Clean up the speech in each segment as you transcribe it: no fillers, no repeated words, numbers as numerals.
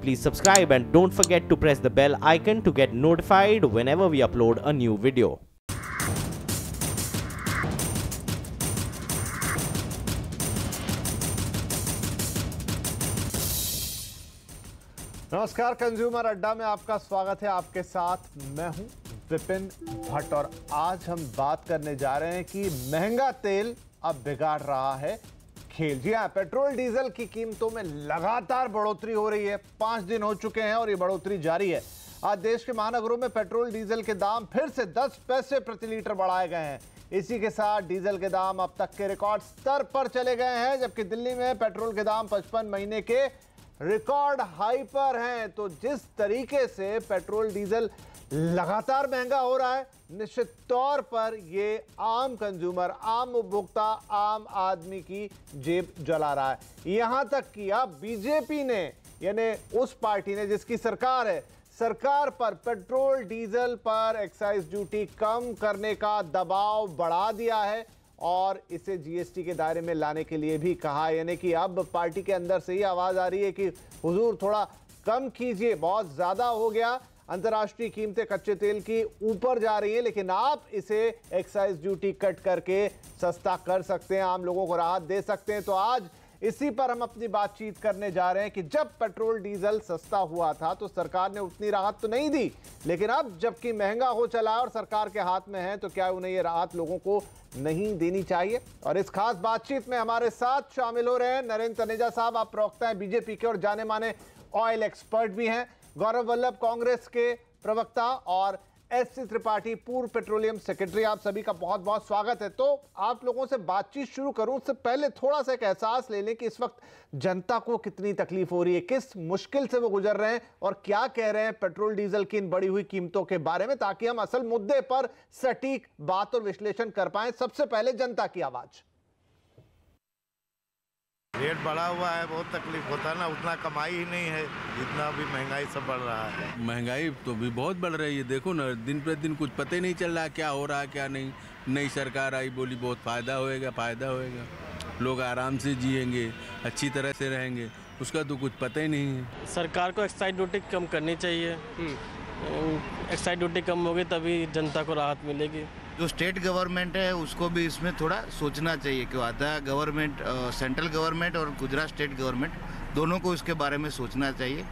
please subscribe and don't forget to press the bell icon to get notified whenever we upload a new video. नमस्कार, consumer अड्डा में आपका स्वागत है। आपके साथ मैं हूं विपिन भट्ट और आज हम बात करने जा रहे हैं कि महंगा तेल अब बिगाड़ रहा है खेल। जी हां, पेट्रोल डीजल की कीमतों में लगातार बढ़ोतरी हो रही है। 5 दिन हो चुके हैं और ये बढ़ोतरी जारी है। आज देश के महानगरों में पेट्रोल डीजल के दाम फिर से 10 पैसे प्रति लीटर बढ़ाए गए हैं। इसी के साथ डीजल के दाम अब तक के रिकॉर्ड स्तर पर चले गए हैं, जबकि दिल्ली में पेट्रोल के दाम 55 महीने के रिकॉर्ड हाई पर हैं। तो जिस तरीके से पेट्रोल डीजल लगातार महंगा हो रहा है, निश्चित तौर पर ये आम कंज्यूमर, आम उपभोक्ता, आम आदमी की जेब जला रहा है। यहां तक कि अब बीजेपी ने, यानी उस पार्टी ने जिसकी सरकार है, सरकार पर पेट्रोल डीजल पर एक्साइज ड्यूटी कम करने का दबाव बढ़ा दिया है और इसे जीएसटी के दायरे में लाने के लिए भी कहा। यानी कि अब पार्टी के अंदर से ही आवाज आ रही है कि हुजूर थोड़ा कम कीजिए, बहुत ज्यादा हो गया। अंतर्राष्ट्रीय कीमतें कच्चे तेल की ऊपर जा रही हैं, लेकिन आप इसे एक्साइज ड्यूटी कट करके सस्ता कर सकते हैं, आम लोगों को राहत दे सकते हैं। तो आज इसी पर हम अपनी बातचीत करने जा रहे हैं कि जब पेट्रोल डीजल सस्ता हुआ था तो सरकार ने उतनी राहत तो नहीं दी, लेकिन अब जबकि महंगा हो चला और सरकार के हाथ में है, तो क्या उन्हें ये राहत लोगों को नहीं देनी चाहिए? और इस खास बातचीत में हमारे साथ शामिल हो रहे हैं नरेंद्र तनेजा साहब, आप प्रवक्ता हैं बीजेपी के और जाने माने ऑयल एक्सपर्ट भी हैं। गौरव वल्लभ कांग्रेस के प्रवक्ता और एससी त्रिपाठी पूर्व पेट्रोलियम सेक्रेटरी, आप सभी का बहुत बहुत स्वागत है। तो आप लोगों से बातचीत शुरू करूं उससे पहले थोड़ा सा एक एहसास ले लें कि इस वक्त जनता को कितनी तकलीफ हो रही है, किस मुश्किल से वो गुजर रहे हैं और क्या कह रहे हैं पेट्रोल डीजल की इन बढ़ी हुई कीमतों के बारे में, ताकि हम असल मुद्दे पर सटीक बात और विश्लेषण कर पाए। सबसे पहले जनता की आवाज। रेट बढ़ा हुआ है, बहुत तकलीफ होता है ना, उतना कमाई ही नहीं है जितना भी महंगाई सब बढ़ रहा है। महंगाई तो भी बहुत बढ़ रही है, देखो ना, दिन पे दिन कुछ पता ही नहीं चल रहा क्या हो रहा है क्या नहीं। नई सरकार आई, बोली बहुत फ़ायदा होएगा, लोग आराम से जिएंगे, अच्छी तरह से रहेंगे, उसका तो कुछ पता ही नहीं है। सरकार को एक्साइज ड्यूटी कम करनी चाहिए। एक्साइज ड्यूटी कम होगी तभी जनता को राहत मिलेगी। जो स्टेट गवर्नमेंट है उसको भी इसमें थोड़ा सोचना चाहिए। क्यों आता है गवर्नमेंट, सेंट्रल गवर्नमेंट और गुजरात स्टेट गवर्नमेंट दोनों को इसके बारे में सोचना चाहिए,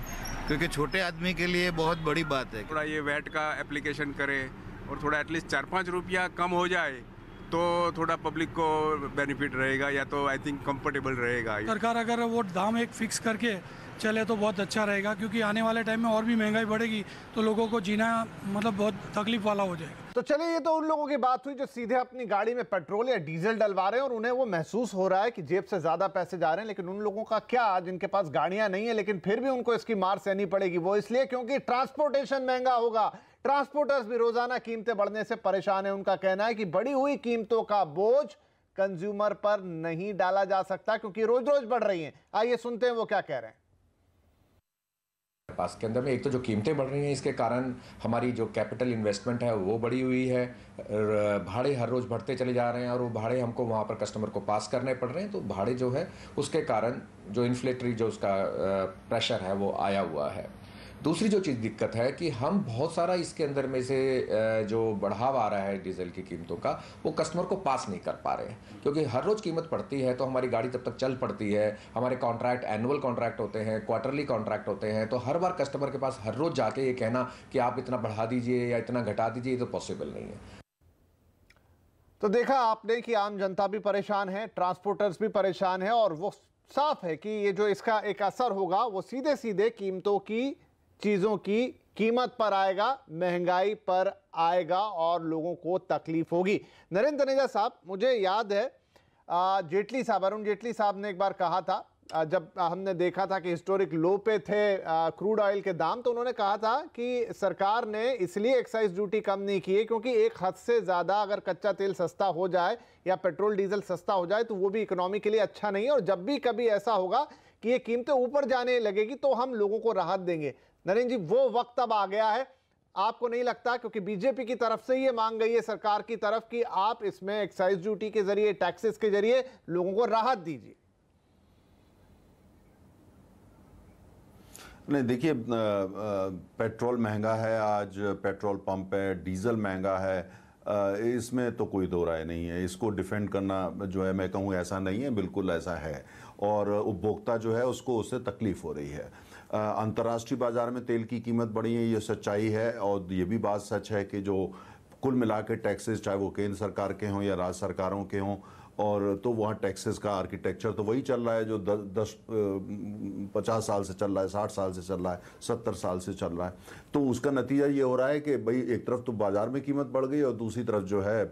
क्योंकि छोटे आदमी के लिए बहुत बड़ी बात है। थोड़ा ये वैट का एप्लीकेशन करें और थोड़ा एटलीस्ट 4-5 रुपया कम हो जाए तो थोड़ा पब्लिक को बेनिफिट रहेगा, या तो आई थिंक कंफर्टेबल रहेगा। सरकार अगर वो दाम एक फिक्स करके चले तो बहुत अच्छा रहेगा, क्योंकि आने वाले टाइम में और भी महंगाई बढ़ेगी तो लोगों को जीना मतलब बहुत तकलीफ वाला हो जाएगा। तो चलिए, ये तो उन लोगों की बात हुई जो सीधे अपनी गाड़ी में पेट्रोल या डीजल डलवा रहे हैं और उन्हें वो महसूस हो रहा है कि जेब से ज्यादा पैसे जा रहे हैं। लेकिन उन लोगों का क्या जिनके पास गाड़ियां नहीं है लेकिन फिर भी उनको इसकी मार सहनी पड़ेगी? वो इसलिए क्योंकि ट्रांसपोर्टेशन महंगा होगा। ट्रांसपोर्टर्स भी रोजाना कीमतें बढ़ने से परेशान है। उनका कहना है कि बढ़ी हुई कीमतों का बोझ कंज्यूमर पर नहीं डाला जा सकता, क्योंकि रोज रोज बढ़ रही हैं। आइए सुनते हैं वो क्या कह रहे हैं। पास के अंदर में एक तो जो कीमतें बढ़ रही हैं, इसके कारण हमारी जो कैपिटल इन्वेस्टमेंट है वो बढ़ी हुई है। भाड़े हर रोज़ बढ़ते चले जा रहे हैं और वो भाड़े हमको वहाँ पर कस्टमर को पास करने पड़ रहे हैं। तो भाड़े जो है उसके कारण जो इन्फ्लेटरी जो उसका प्रेशर है वो आया हुआ है। दूसरी जो चीज़ दिक्कत है कि हम बहुत सारा इसके अंदर में से जो बढ़ाव आ रहा है डीजल की कीमतों का, वो कस्टमर को पास नहीं कर पा रहे हैं, क्योंकि हर रोज़ कीमत बढ़ती है तो हमारी गाड़ी तब तक चल पड़ती है। हमारे कॉन्ट्रैक्ट एनुअल कॉन्ट्रैक्ट होते हैं, क्वार्टरली कॉन्ट्रैक्ट होते हैं, तो हर बार कस्टमर के पास हर रोज़ जाके ये कहना कि आप इतना बढ़ा दीजिए या इतना घटा दीजिए, ये तो पॉसिबल नहीं है। तो देखा आपने कि आम जनता भी परेशान है, ट्रांसपोर्टर्स भी परेशान है और वो साफ है कि ये जो इसका एक असर होगा वो सीधे सीधे कीमतों की, चीज़ों की कीमत पर आएगा, महंगाई पर आएगा और लोगों को तकलीफ होगी। नरेंद्र तनेजा साहब, मुझे याद है जेटली साहब, अरुण जेटली साहब ने एक बार कहा था, जब हमने देखा था कि हिस्टोरिक लो पे थे क्रूड ऑयल के दाम, तो उन्होंने कहा था कि सरकार ने इसलिए एक्साइज ड्यूटी कम नहीं की है क्योंकि एक हद से ज़्यादा अगर कच्चा तेल सस्ता हो जाए या पेट्रोल डीजल सस्ता हो जाए तो वो भी इकोनॉमी के लिए अच्छा नहीं है, और जब भी कभी ऐसा होगा कि ये कीमतें ऊपर जाने लगेगी तो हम लोगों को राहत देंगे। नरेंद्र जी, वो वक्त अब आ गया है, आपको नहीं लगता? क्योंकि बीजेपी की तरफ से ये मांग गई है सरकार की तरफ कि आप इसमें एक्साइज ड्यूटी के जरिए, टैक्सेस के जरिए लोगों को राहत दीजिए। नहीं, देखिए, पेट्रोल महंगा है, आज पेट्रोल पंप है, डीजल महंगा है, इसमें तो कोई दो राय नहीं है। इसको डिफेंड करना जो है, मैं कहूँ ऐसा नहीं है, बिल्कुल ऐसा है। और उपभोक्ता जो है उसको उससे तकलीफ हो रही है। अंतर्राष्ट्रीय बाजार में तेल की कीमत बढ़ी है, ये सच्चाई है। और ये भी बात सच है कि जो कुल मिला के टैक्सेस, चाहे वो केंद्र सरकार के हों या राज्य सरकारों के हों, और तो वहाँ टैक्सेस का आर्किटेक्चर तो वही चल रहा है जो 50 साल से चल रहा है, 60 साल से चल रहा है, 70 साल से चल रहा है। तो उसका नतीजा ये हो रहा है कि भाई एक तरफ तो बाजार में कीमत बढ़ गई और दूसरी तरफ जो है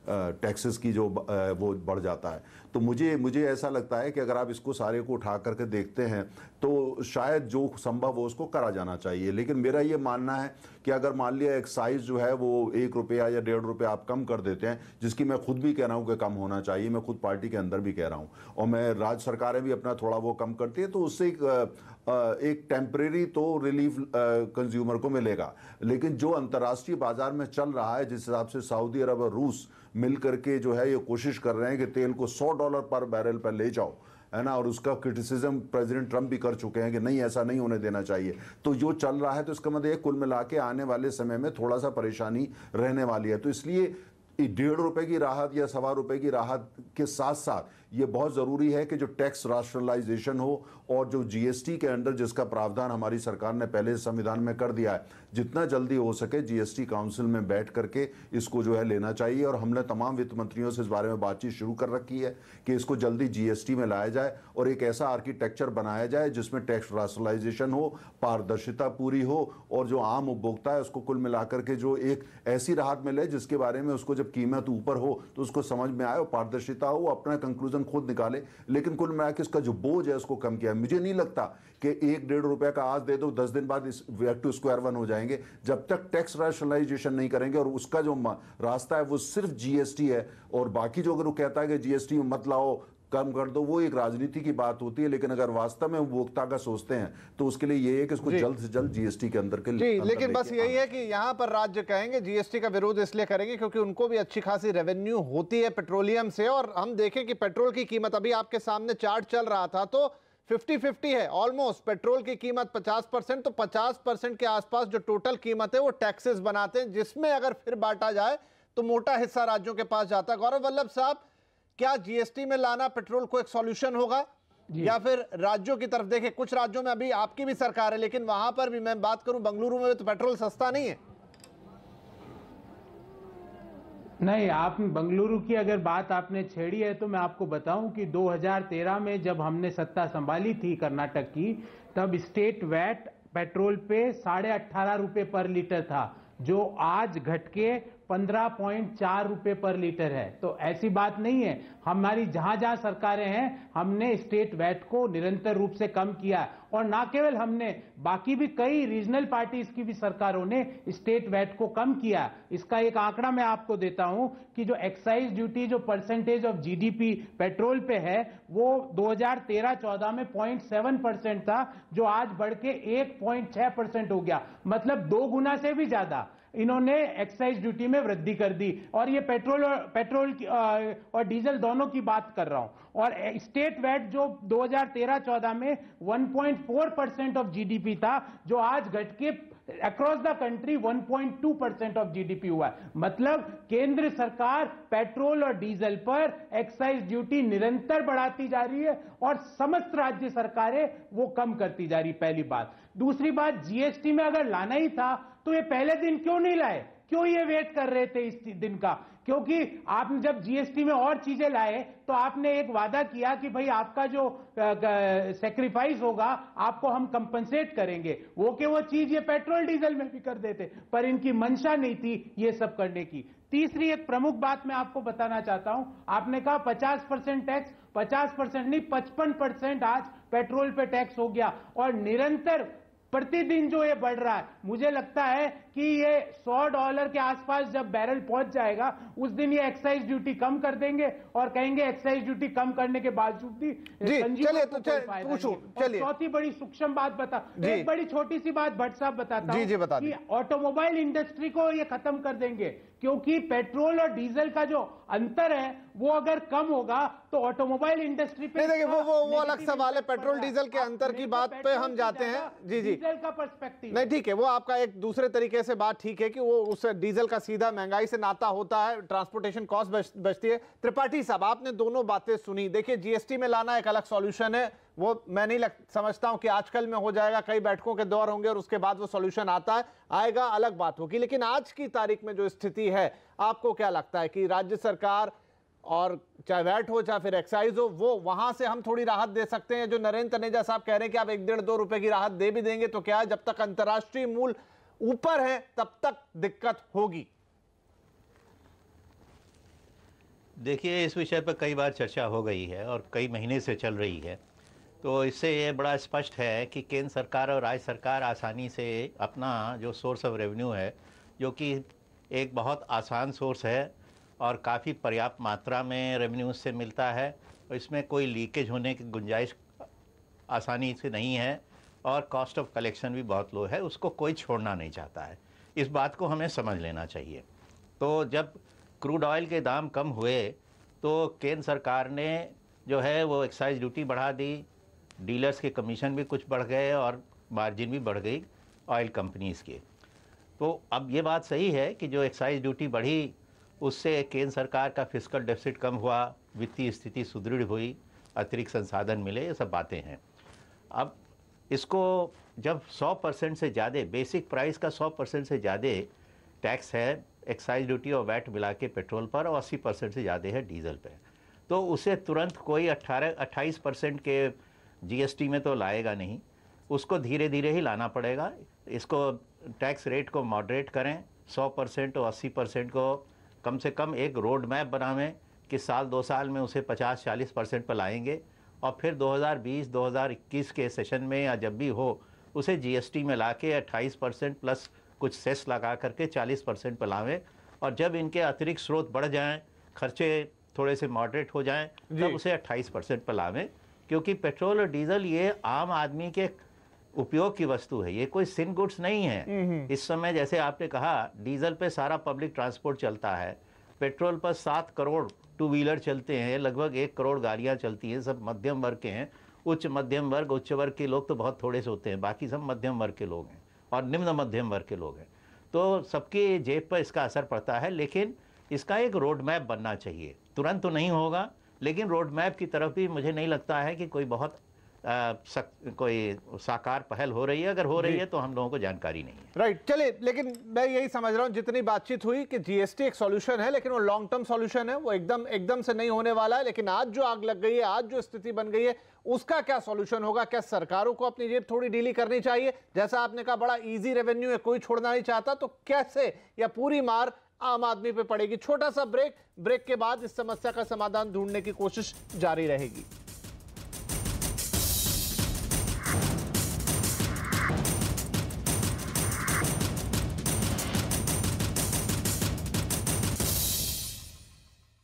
टैक्सेस की जो वो बढ़ जाता है। तो मुझे ऐसा लगता है कि अगर आप इसको सारे को उठा करके देखते हैं तो शायद जो संभव हो उसको करा जाना चाहिए। लेकिन मेरा ये मानना है कि अगर मान लिया एक्साइज जो है वो 1 रुपया या 1.5 रुपया आप कम कर देते हैं, जिसकी मैं खुद भी कह रहा हूँ कि कम होना चाहिए, मैं खुद पार्टी के अंदर भी कह रहा हूँ, और मैं राज्य सरकारें भी अपना थोड़ा वो कम करती है, तो उससे एक टेम्परेरी तो रिलीफ कंज्यूमर को मिलेगा। लेकिन जो अंतर्राष्ट्रीय बाजार में चल रहा है, जिस हिसाब से सऊदी अरब और रूस मिल करके जो है ये कोशिश कर रहे हैं कि तेल को $100 पर बैरल पर ले जाओ, है ना, और उसका क्रिटिसिज्म प्रेसिडेंट ट्रंप भी कर चुके हैं कि नहीं, ऐसा नहीं होने देना चाहिए। तो जो चल रहा है, तो इसका मतलब कुल मिला के आने वाले समय में थोड़ा सा परेशानी रहने वाली है। तो इसलिए 1.5 रुपए की राहत या ₹1.25 की राहत के साथ साथ ये बहुत ज़रूरी है कि जो टैक्स राशनलाइजेशन हो, और जो जीएसटी के अंडर जिसका प्रावधान हमारी सरकार ने पहले संविधान में कर दिया है, जितना जल्दी हो सके जीएसटी काउंसिल में बैठ करके इसको जो है लेना चाहिए। और हमने तमाम वित्त मंत्रियों से इस बारे में बातचीत शुरू कर रखी है कि इसको जल्दी जीएसटी में लाया जाए और एक ऐसा आर्किटेक्चर बनाया जाए जिसमें टैक्स राशनलाइजेशन हो, पारदर्शिता पूरी हो, और जो आम उपभोक्ता है उसको कुल मिलाकर के जो एक ऐसी राहत मिले जिसके बारे में उसको जब कीमत ऊपर हो तो उसको समझ में आए और पारदर्शिता हो, अपना कंक्लूजन खुद निकाले। लेकिन कुल मिला के इसका जो बोझ है उसको कम किया। मुझे नहीं लगता कि 1-1.5 रुपए का आज दे दो, 10 दिन बाद इस बैक टू स्क्वायर वन हो जाएंगे। जब तक टैक्स रैशनलाइजेशन नहीं करेंगे, और उसका जो रास्ता है वो सिर्फ जीएसटी है, और बाकी जो अगर वो कहता है कि जीएसटी मत लाओ, कम कर दो, वो एक राजनीति की बात होती है। लेकिन अगर वास्तव में उपभोक्ता का सोचते हैं तो उसके लिए ये है कि इसको जल्द से जल्द जीएसटी के अंदर के लिए। लेकिन बस यही है कि यहाँ पर राज्य कहेंगे जीएसटी का विरोध इसलिए करेंगे क्योंकि उनको भी अच्छी खासी रेवेन्यू होती है पेट्रोलियम से। और हम देखें कि पेट्रोल की कीमत, अभी आपके सामने चार्ट चल रहा था, तो 50-50 है ऑलमोस्ट। पेट्रोल की कीमत 50%, तो 50% के आसपास जो टोटल कीमत है वो टैक्सेस बनाते हैं, जिसमें अगर फिर बांटा जाए तो मोटा हिस्सा राज्यों के पास जाता है। गौरव वल्लभ साहब, क्या जीएसटी में लाना पेट्रोल को एक सॉल्यूशन होगा, या फिर राज्यों की तरफ देखें? कुछ राज्यों में अभी आपकी भी सरकार है, लेकिन वहां पर भी मैं बात करूं, बेंगलुरु में तो पेट्रोल सस्ता नहीं है। नहीं, आप बेंगलुरु की अगर बात आपने छेड़ी है तो मैं आपको बताऊं कि 2013 में जब हमने सत्ता संभाली थी कर्नाटक की, तब स्टेट वैट पेट्रोल पे 18.5 रुपए पर लीटर था, जो आज घट के 15.4 रुपए पर लीटर है। तो ऐसी बात नहीं है, हमारी जहां जहां सरकारें हैं हमने स्टेट वैट को निरंतर रूप से कम किया। और ना केवल हमने, बाकी भी कई रीजनल पार्टीज की भी सरकारों ने स्टेट वैट को कम किया। इसका एक आंकड़ा मैं आपको देता हूं कि जो एक्साइज ड्यूटी जो परसेंटेज ऑफ जीडीपी पेट्रोल पे है वो 2013-14 में 0.7% था, जो आज बढ़ के 1.6% हो गया। मतलब 2 गुना से भी ज्यादा इन्होंने एक्साइज ड्यूटी में वृद्धि कर दी। और ये पेट्रोल और डीजल दोनों की बात कर रहा हूं। और स्टेट वैट जो 2013-14 में 1.4% ऑफ जीडीपी था, जो आज घट के across the country 1.2% of GDP हुआ है। मतलब केंद्र सरकार पेट्रोल और डीजल पर एक्साइज ड्यूटी निरंतर बढ़ाती जा रही है और समस्त राज्य सरकारें वो कम करती जा रही, पहली बात। दूसरी बात, जीएसटी में अगर लाना ही था तो ये पहले दिन क्यों नहीं लाए? क्यों ये वेट कर रहे थे इस दिन का? क्योंकि आपने जब जीएसटी में और चीजें लाए तो आपने एक वादा किया कि भाई आपका जो सैक्रिफाइस होगा आपको हम कंपनसेट करेंगे। वो के वो चीज ये पेट्रोल डीजल में भी कर देते, पर इनकी मंशा नहीं थी ये सब करने की। तीसरी एक प्रमुख बात मैं आपको बताना चाहता हूं, आपने कहा 50% टैक्स, 50% नहीं 55% आज पेट्रोल पे टैक्स हो गया, और निरंतर प्रतिदिन जो ये बढ़ रहा है। मुझे लगता है कि कि ये $100 के आसपास जब बैरल पहुंच जाएगा उस दिन ये एक्साइज ड्यूटी कम कर देंगे और कहेंगे एक्साइज ड्यूटी कम करने के बावजूद भी चलिए तो चलिए चौथी बड़ी सूक्ष्म बात बता, एक बड़ी छोटी सी बात भट्ट साहब बताता हूं कि ऑटोमोबाइल इंडस्ट्री को ये खत्म कर देंगे, क्योंकि पेट्रोल और डीजल का जो अंतर है वो अगर कम होगा तो ऑटोमोबाइल इंडस्ट्री पे देखिए वो अलग सवाल है। पेट्रोल डीजल के अंतर की बात पे हम जाते हैं। जी डीजल का पर्सपेक्टिव नहीं, ठीक है, वो आपका एक दूसरे तरीके से बात ठीक है कि वो उस डीजल का सीधा महंगाई से नाता होता है, ट्रांसपोर्टेशन कॉस्ट बचती है। त्रिपाठी साहब, आपने दोनों बातें सुनी। देखिए, जीएसटी में लाना एक अलग सॉल्यूशन है, वो मैं नहीं समझता हूं कि आजकल में हो जाएगा, कई बैठकों के दौर होंगे और उसके बाद वो सॉल्यूशन आएगा, अलग बात होगी। लेकिन आज की तारीख में जो स्थिति है, आपको क्या लगता है कि राज्य सरकार और चाहे वैट हो चाहे फिर एक्साइज हो, वो वहां से हम थोड़ी राहत दे सकते हैं? जो नरेंद्र तनेजा साहब कह रहे हैं कि आप 1-1.5-2 रुपए की राहत दे भी देंगे तो क्या है, जब तक अंतर्राष्ट्रीय मूल्य ऊपर है तब तक दिक्कत होगी। देखिए, इस विषय पर कई बार चर्चा हो गई है और कई महीने से चल रही है, तो इससे ये बड़ा स्पष्ट है कि केंद्र सरकार और राज्य सरकार आसानी से अपना जो सोर्स ऑफ रेवेन्यू है, जो कि एक बहुत आसान सोर्स है और काफ़ी पर्याप्त मात्रा में रेवेन्यू से मिलता है, और इसमें कोई लीकेज होने की गुंजाइश आसानी से नहीं है और कॉस्ट ऑफ कलेक्शन भी बहुत लो है, उसको कोई छोड़ना नहीं चाहता है। इस बात को हमें समझ लेना चाहिए। तो जब क्रूड ऑयल के दाम कम हुए तो केंद्र सरकार ने जो है वो एक्साइज ड्यूटी बढ़ा दी, डीलर्स के कमीशन भी कुछ बढ़ गए और मार्जिन भी बढ़ गई ऑयल कंपनीज़ के। तो अब ये बात सही है कि जो एक्साइज ड्यूटी बढ़ी उससे केंद्र सरकार का फिस्कल डेफिसिट कम हुआ, वित्तीय स्थिति सुदृढ़ हुई, अतिरिक्त संसाधन मिले, ये सब बातें हैं। अब इसको जब 100% से ज़्यादा बेसिक प्राइस का 100% से ज़्यादा टैक्स है एक्साइज ड्यूटी और वैट मिला के पेट्रोल पर, और 80% से ज़्यादा है डीजल पे, तो उसे तुरंत कोई 28% के जीएसटी में तो लाएगा नहीं, उसको धीरे धीरे ही लाना पड़ेगा। इसको टैक्स रेट को मॉडरेट करें, 100% और 80% को कम से कम एक रोड मैप बनावें कि साल 2 साल में उसे 50-40% पर लाएंगे, और फिर 2020-2021 के सेशन में या जब भी हो उसे जीएसटी में ला के 28% प्लस कुछ सेस लगा करके 40% पर लावें, और जब इनके अतिरिक्त स्रोत बढ़ जाएं, खर्चे थोड़े से मॉडरेट हो जाएं, तब उसे 28% पर लावें। क्योंकि पेट्रोल और डीजल ये आम आदमी के उपयोग की वस्तु है, ये कोई सिन गुड्स नहीं है। इस समय जैसे आपने कहा डीजल पे सारा पब्लिक ट्रांसपोर्ट चलता है, पेट्रोल पर 7 करोड़ 2 व्हीलर चलते हैं, लगभग 1 करोड़ गाड़ियाँ चलती हैं, सब मध्यम वर्ग के हैं। उच्च मध्यम वर्ग, उच्च वर्ग के लोग तो बहुत थोड़े से होते हैं, बाकी सब मध्यम वर्ग के लोग हैं और निम्न मध्यम वर्ग के लोग हैं। तो सबके जेब पर इसका असर पड़ता है, लेकिन इसका एक रोड मैप बनना चाहिए। तुरंत तो नहीं होगा, लेकिन रोड मैप की तरफ भी मुझे नहीं लगता है कि कोई बहुत कोई साकार पहल हो रही है। अगर हो रही है तो हम लोगों को जानकारी नहीं है। राइट, चलिए, लेकिन मैं यही समझ रहा हूं, जितनी बातचीत हुई कि जीएसटी एक सॉल्यूशन है, लेकिन वो लॉन्ग टर्म सॉल्यूशन है, वो एकदम से नहीं होने वाला है। लेकिन आज जो आग लग गई है, आज जो स्थिति बन गई है, उसका क्या सॉल्यूशन होगा? क्या सरकारों को अपनी जेब थोड़ी ढीली करनी चाहिए? जैसा आपने कहा बड़ा इजी रेवेन्यू है, कोई छोड़ना नहीं चाहता, तो कैसे या पूरी मार आम आदमी पे पड़ेगी? छोटा सा ब्रेक के बाद इस समस्या का समाधान ढूंढने की कोशिश जारी रहेगी।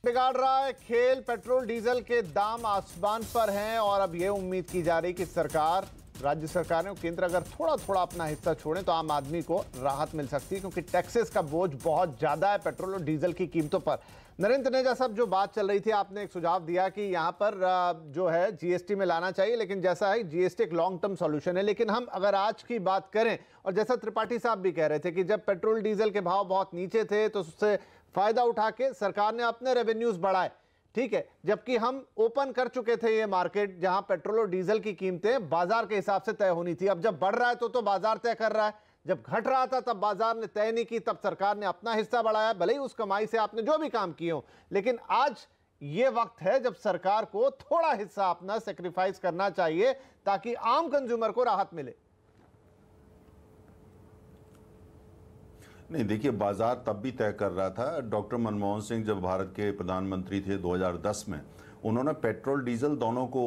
बिगाड़ रहा है खेल, पेट्रोल डीजल के दाम आसमान पर हैं और अब यह उम्मीद की जा रही कि सरकार, राज्य सरकारें और केंद्र अगर थोड़ा थोड़ा अपना हिस्सा छोड़ें तो आम आदमी को राहत मिल सकती है, क्योंकि टैक्सेस का बोझ बहुत ज्यादा है पेट्रोल और डीजल की कीमतों पर। नरेंद्र तनेजा साहब, जो बात चल रही थी, आपने एक सुझाव दिया कि यहां पर जो है जीएसटी में लाना चाहिए, लेकिन जैसा है जीएसटी एक लॉन्ग टर्म सॉल्यूशन है। लेकिन हम अगर आज की बात करें, और जैसा त्रिपाठी साहब भी कह रहे थे कि जब पेट्रोल डीजल के भाव बहुत नीचे थे तो उससे फायदा उठा के सरकार ने अपने रेवेन्यूज बढ़ाए, ठीक है, जबकि हम ओपन कर चुके थे ये मार्केट जहां पेट्रोल और डीजल की कीमतें बाजार के हिसाब से तय होनी थी। अब जब बढ़ रहा है तो बाजार तय कर रहा है, जब घट रहा था तब बाजार ने तय नहीं की, तब सरकार ने अपना हिस्सा बढ़ाया, भले ही उस कमाई से आपने जो भी काम किए हो। लेकिन आज ये वक्त है जब सरकार को थोड़ा हिस्सा अपना सेक्रीफाइस करना चाहिए ताकि आम कंज्यूमर को राहत मिले। नहीं, देखिए, बाजार तब भी तय कर रहा था। डॉक्टर मनमोहन सिंह जब भारत के प्रधानमंत्री थे 2010 में, उन्होंने पेट्रोल डीजल दोनों को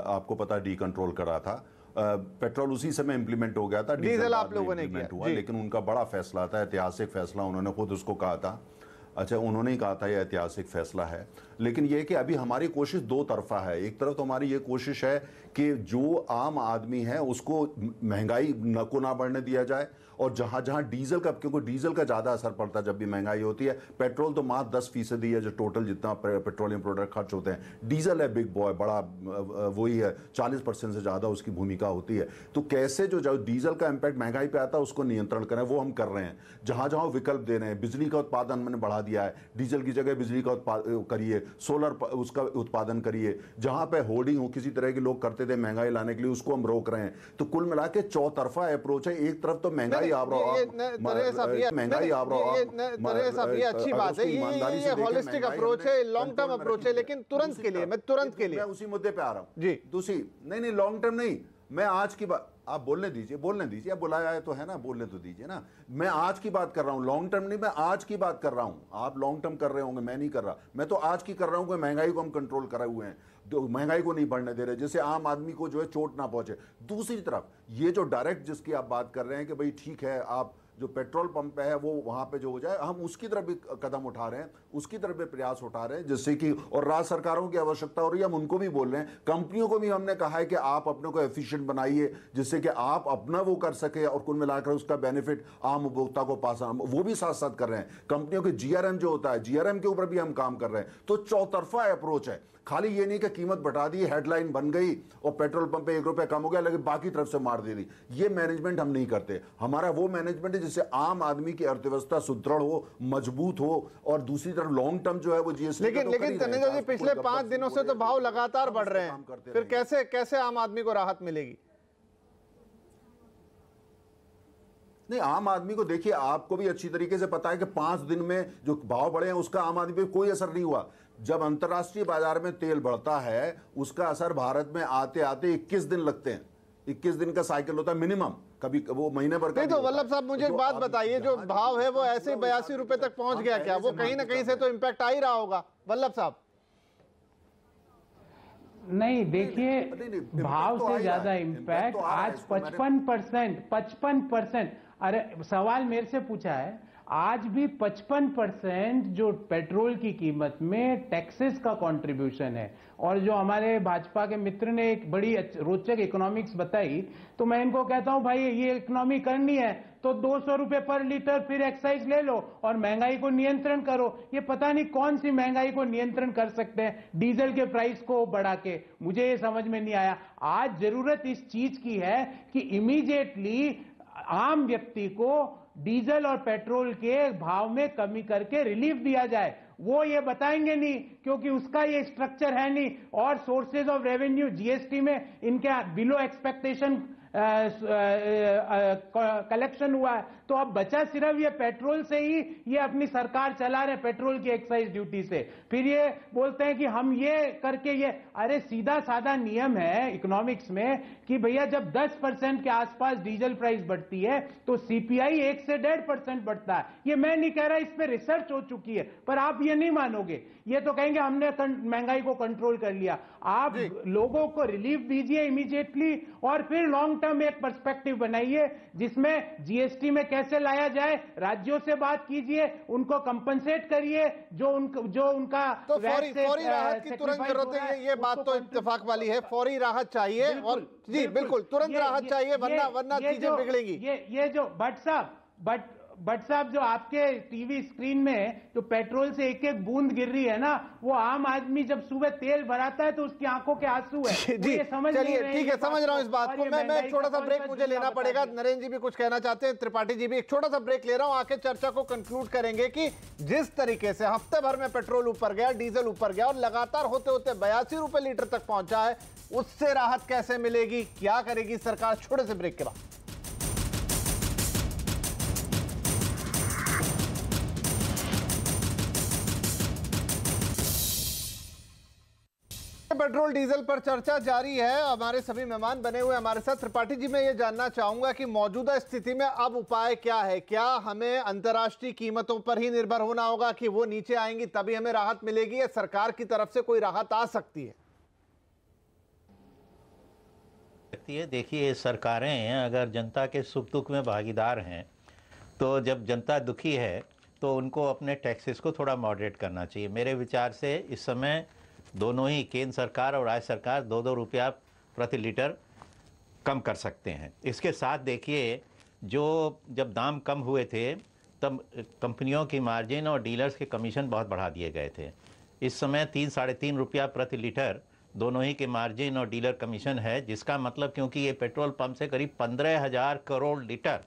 आपको पता डी कंट्रोल करा था। पेट्रोल उसी समय इंप्लीमेंट हो गया था, डीजल आप बाद में लोगों ने implement किया हुआ, लेकिन उनका बड़ा फैसला था, ऐतिहासिक फैसला, उन्होंने खुद उसको कहा था। अच्छा, उन्होंने ही कहा था यह ऐतिहासिक फैसला है। लेकिन यह कि अभी हमारी कोशिश दो तरफा है। एक तरफ तो हमारी ये कोशिश है कि जो आम आदमी है उसको महंगाई को ना बढ़ने दिया जाए, और जहां जहां डीजल का, क्योंकि डीजल का ज़्यादा असर पड़ता है जब भी महंगाई होती है। पेट्रोल तो मात्र 10% है जो टोटल जितना पेट्रोलियम प्रोडक्ट खर्च होते हैं। डीजल है बिग बॉय, बड़ा वही है, 40% से ज़्यादा उसकी भूमिका होती है। तो कैसे जो डीजल का इम्पैक्ट महंगाई पे आता है उसको नियंत्रण करें, वो हम कर रहे हैं। जहां जहां विकल्प दे रहे हैं, बिजली का उत्पादन मैंने बढ़ा दिया है, डीजल की जगह बिजली का करिए, सोलर उसका उत्पादन करिए। जहां पे होर्डिंग हो किसी तरह के लोग करते थे महंगाई लाने के लिए, उसको हम रोक रहे हैं। तो कुल मिला के चौतरफा अप्रोच है। एक तरफ तो महंगाई आप रहा, महंगाई आप रहा, ये अच्छी बात है, ये हॉलिस्टिक अप्रोच है, लॉन्ग टर्म अप्रोच है, लेकिन तुरंत के लिए मैं उसी मुद्दे पे आ रहा हूं जी। दूसरी नहीं लॉन्ग टर्म नहीं, मैं आज की बात, आप बोलने दीजिए, आप बुलाया है तो है ना, बोलने तो दीजिए ना। मैं आज की बात कर रहा हूं, लॉन्ग टर्म नहीं, मैं आज की बात कर रहा हूं। आप लॉन्ग टर्म कर रहे होंगे, मैं नहीं कर रहा, मैं तो आज की कर रहा हूं कि महंगाई को हम कंट्रोल करे हुए हैं, तो महंगाई को नहीं बढ़ने दे रहे, जिससे आम आदमी को जो है चोट ना पहुंचे। दूसरी तरफ ये जो डायरेक्ट जिसकी आप बात कर रहे हैं कि भाई ठीक है, आप जो पेट्रोल पंप है वो वहां पे जो हो जाए, हम उसकी तरफ भी कदम उठा रहे हैं, उसकी तरफ भी प्रयास उठा रहे हैं, जिससे कि, और राज्य सरकारों की आवश्यकता हो रही है, हम उनको भी बोल रहे हैं, कंपनियों को भी हमने कहा है कि आप अपने को एफिशिएंट बनाइए, जिससे कि आप अपना वो कर सके और कुल मिलाकर उसका बेनिफिट आम उपभोक्ता को पास, वो भी साथ साथ कर रहे हैं। कंपनियों के जीआरएम जो होता है, जीआरएम के ऊपर भी हम काम कर रहे हैं। तो चौतरफा अप्रोच है, खाली ये नहीं कि कीमत बढ़ा दी, हेडलाइन बन गई और पेट्रोल पंप पे 1 रुपया कम हो गया, लेकिन बाकी तरफ से मार दे दी। ये मैनेजमेंट हम नहीं करते। हमारा वो मैनेजमेंट है जिससे आम आदमी की अर्थव्यवस्था सुदृढ़ हो, मजबूत हो, और दूसरी तरफ लॉन्ग टर्म जो है वो जीएसटी। लेकिन तनेजा जी, पिछले 5 दिनों से तो भाव लगातार बढ़ रहे हैं, फिर कैसे आम आदमी को राहत मिलेगी? नहीं, आम आदमी को देखिए, आपको भी अच्छी तरीके से पता है कि 5 दिन में जो भाव बढ़े हैं उसका आम आदमी पे कोई असर नहीं हुआ। जब अंतर्राष्ट्रीय बाजार में तेल बढ़ता है, उसका असर भारत में आते आते 21 दिन लगते हैं। 21 दिन का साइकिल होता है मिनिमम, कभी वो महीने भर का नहीं। तो वल्लभ साहब, मुझे एक बात बताइए, जो भाव है वो ऐसे 82 रुपए तक पहुंच गया, क्या वो कहीं ना कहीं से तो इम्पैक्ट आ ही रहा होगा वल्लभ साहब? नहीं, देखिए, भाव से ज्यादा इम्पैक्ट आज 55%। अरे सवाल मेरे से पूछा है, आज भी 55% जो पेट्रोल की कीमत में टैक्सेस का कंट्रीब्यूशन है। और जो हमारे भाजपा के मित्र ने एक बड़ी रोचक इकोनॉमिक्स बताई, तो मैं इनको कहता हूं भाई ये इकोनॉमी करनी है तो 200 रुपए पर लीटर फिर एक्साइज ले लो और महंगाई को नियंत्रण करो। ये पता नहीं कौन सी महंगाई को नियंत्रण कर सकते हैं डीजल के प्राइस को बढ़ा के, मुझे ये समझ में नहीं आया। आज जरूरत इस चीज की है कि इमीडिएटली आम व्यक्ति को डीजल और पेट्रोल के भाव में कमी करके रिलीफ दिया जाए। वो ये बताएंगे नहीं क्योंकि उसका ये स्ट्रक्चर है नहीं, और सोर्सेज ऑफ रेवेन्यू जीएसटी में इनके बिलो एक्सपेक्टेशन कलेक्शन हुआ है। तो अब बचा सिर्फ ये पेट्रोल से ही ये अपनी सरकार चला रहे, पेट्रोल की एक्साइज ड्यूटी से। फिर ये बोलते हैं कि हम ये करके ये, अरे सीधा साधा नियम है इकोनॉमिक्स में कि भैया जब 10% के आसपास डीजल प्राइस बढ़ती है तो सीपीआई 1 से 1.5% बढ़ता है। ये मैं नहीं कह रहा, इस पे रिसर्च हो चुकी है, पर आप ये नहीं मानोगे, ये तो कहेंगे हमने महंगाई को कंट्रोल कर लिया। आप लोगों को रिलीफ दीजिए इमीडिएटली और फिर लॉन्ग टर्म एक पर्सपेक्टिव बनाइए जिसमें जीएसटी में कैसे लाया जाए, राज्यों से बात कीजिए, उनको कंपनसेट करिए, जो उनका तो फौरी राहत की तुरंत जरूरत है। ये बात तो इत्तेफाक वाली है, फौरी राहत चाहिए। और जी बिल्कुल तुरंत राहत चाहिए, वरना चीजें बिगड़ेंगी। ये जो भट्ट साहब जो आपके टीवी स्क्रीन में जो पेट्रोल से एक एक बूंद गिर रही है ना, वो आम आदमी जब सुबह तेल भराता है तो उसकी आंखों के आंसू है। जी चलिए ठीक है, समझ रहा हूं इस बात को। मैं एक छोटा सा ब्रेक मुझे लेना पड़ेगा। नरेंद्र जी भी कुछ कहना चाहते हैं, त्रिपाठी जी भी। एक छोटा सा ब्रेक ले रहा हूं, आके चर्चा को कंक्लूड करेंगे कि जिस तरीके से हफ्ते भर में पेट्रोल ऊपर गया, डीजल ऊपर गया और लगातार होते होते 82 रुपए लीटर तक पहुंचा है, उससे राहत कैसे मिलेगी, क्या करेगी सरकार? छोटे से ब्रेक के बाद पेट्रोल डीजल पर चर्चा जारी है। हमारे सभी मेहमान बने हुए हमारे साथ। त्रिपाठी जी, मैं ये जानना चाहूंगा कि मौजूदा स्थिति में अब उपाय क्या है? क्या हमें अंतर्राष्ट्रीय कीमतों पर ही निर्भर होना होगा कि वो नीचे आएंगी तभी हमें राहत मिलेगी, या सरकार की तरफ से कोई राहत आ सकती है? सकती है। देखिए, सरकारें अगर जनता के सुख दुख में भागीदार हैं, तो जब जनता दुखी है तो उनको अपने टैक्सेस को थोड़ा मॉडरेट करना चाहिए। मेरे विचार से इस समय दोनों ही, केंद्र सरकार और राज्य सरकार, 2-2 रुपया प्रति लीटर कम कर सकते हैं। इसके साथ देखिए, जब दाम कम हुए थे तब कंपनियों की मार्जिन और डीलर्स के कमीशन बहुत बढ़ा दिए गए थे। इस समय 3-3.5 रुपया प्रति लीटर दोनों ही के मार्जिन और डीलर कमीशन है, जिसका मतलब, क्योंकि ये पेट्रोल पंप से करीब 15,000 करोड़ लीटर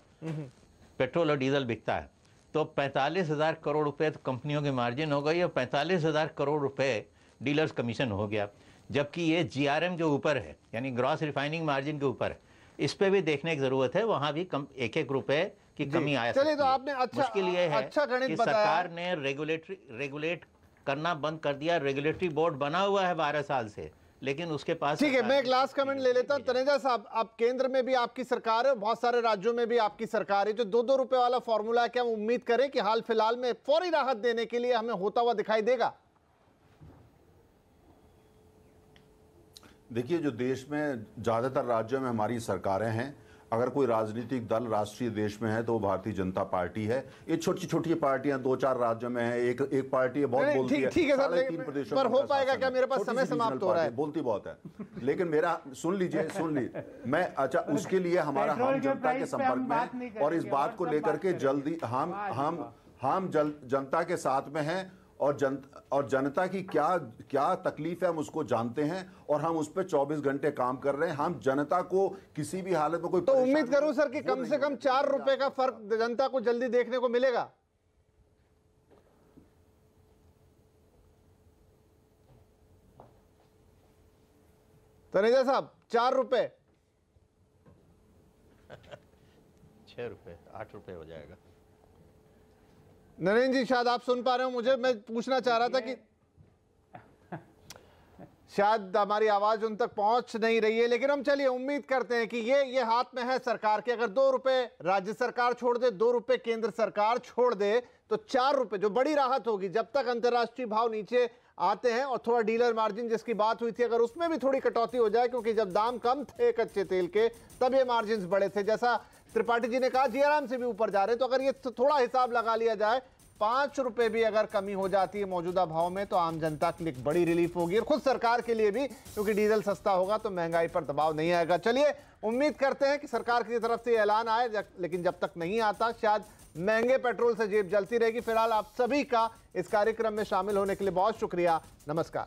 पेट्रोल और डीजल बिकता है, तो 45,000 करोड़ रुपए तो कंपनियों की मार्जिन हो गई और 45,000 करोड़ रुपए डीलर्स कमीशन हो गया। जबकि ये जीआरएम जो ऊपर है, यानी ग्रॉस रिफाइनिंग मार्जिन के ऊपर है, इस पे भी देखने की जरूरत है। वहां भी 1-1 रुपए की कमी आया। चलिए, तो आपने मुश्किल ये है गणित कि बताया। सरकार ने रेगुलेट करना बंद कर दिया। रेगुलेटरी बोर्ड बना हुआ है 12 साल से, लेकिन उसके पास, ठीक है, मैं एक लास्ट कमेंट ले लेता हूं। तनेजा साहब, अब केंद्र में भी आपकी सरकार है, बहुत सारे राज्यों में भी आपकी सरकार है। जो 2-2 रुपए वाला फॉर्मूला है, क्या हम उम्मीद करें कि हाल फिलहाल में फौरी राहत देने के लिए हमें होता हुआ दिखाई देगा? देखिए, जो देश में ज्यादातर राज्यों में हमारी सरकारें हैं, अगर कोई राजनीतिक दल राष्ट्रीय देश में है तो वो भारतीय जनता पार्टी है। ये छोटी छोटी पार्टियां 2-4 राज्यों में है, एक पार्टी है, बहुत बोलती है। ठीक है सर, 3.5 प्रदेशों पर हो पाएगा क्या? मेरे पास समय समाप्त हो रहा है। बोलती बहुत है, लेकिन मेरा सुन लीजिए मैं, अच्छा, उसके लिए हमारा हम जनता के संपर्क में, और इस बात को लेकर के जल्दी हम जनता के साथ में हैं, और जनता की क्या तकलीफ है हम उसको जानते हैं, और हम उस पर 24 घंटे काम कर रहे हैं। हम जनता को किसी भी हालत में कोई, तो उम्मीद करूं सर कि कम से कम 4 रुपए का फर्क जनता को जल्दी देखने को मिलेगा। तनेजा साहब, 4 रुपए 6 रुपए 8 रुपए हो जाएगा। नरेंद्र जी, शायद आप सुन पा रहे हो मुझे। मैं पूछना चाह रहा था कि शायद हमारी आवाज उन तक पहुंच नहीं रही है, लेकिन हम चलिए उम्मीद करते हैं कि ये हाथ में है सरकार के। अगर 2 रुपए राज्य सरकार छोड़ दे, 2 रुपए केंद्र सरकार छोड़ दे, तो 4 रुपए जो बड़ी राहत होगी। जब तक अंतर्राष्ट्रीय भाव नीचे आते हैं, और थोड़ा डीलर मार्जिन जिसकी बात हुई थी, अगर उसमें भी थोड़ी कटौती हो जाए, क्योंकि जब दाम कम थे कच्चे तेल के तब ये मार्जिन बड़े थे। जैसा त्रिपाठी जी ने कहा, जीआरएम से भी ऊपर जा रहे हैं। तो अगर ये थोड़ा हिसाब लगा लिया जाए, 5 रुपए भी अगर कमी हो जाती है मौजूदा भाव में, तो आम जनता के लिए एक बड़ी रिलीफ होगी, और खुद सरकार के लिए भी, क्योंकि डीजल सस्ता होगा तो महंगाई पर दबाव नहीं आएगा। चलिए, उम्मीद करते हैं कि सरकार की तरफ से ऐलान आए, लेकिन जब तक नहीं आता, शायद महंगे पेट्रोल से जेब जलती रहेगी। फिलहाल आप सभी का इस कार्यक्रम में शामिल होने के लिए बहुत शुक्रिया। नमस्कार।